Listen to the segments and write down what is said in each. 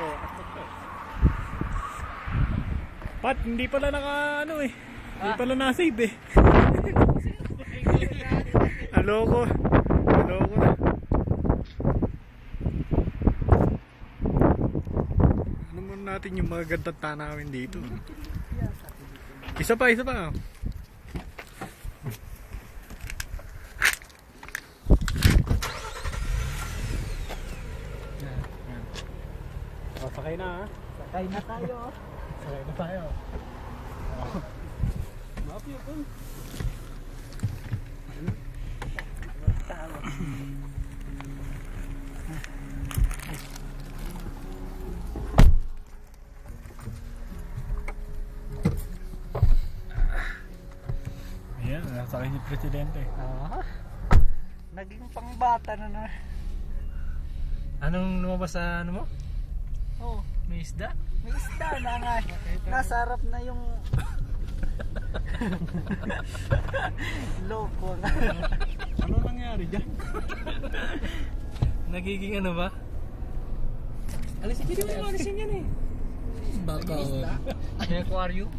Oh, Pat, hindi pala naka ano eh. Hindi pala na-save eh. Aloko. Aloko na. Ano muna natin yung mga gandang tanawin dito. Isa pa, isa pa. O, sakay na ha. Sakay na tayo. Sakay na tayo. Mapi ako. Ayan, nasakay ni Presidente. Naging pangbata na na. Anong lumabas sa ano mo? Oh, May isda? may isda na nga. Nasa harap na yung loko na. Ano nangyari dyan? Nagiging ano ba? Alisin, hindi mo alisin yan eh. Baka may aquarium.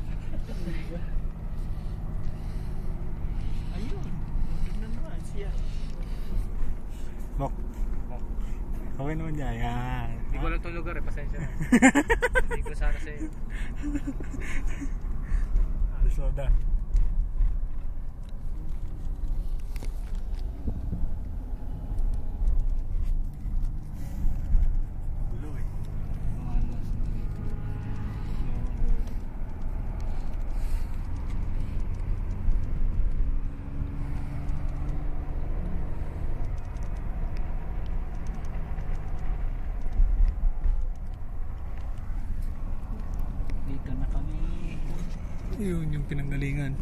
Ayun. Tignan naman siya. Mok. Okay naman dyan. Yan. Hindi ko lang itong lugar eh, pasensya na. Hindi ko sana sa'yo. Soda. Gulo eh. Dito na kami. Yun yung pinanggalingan.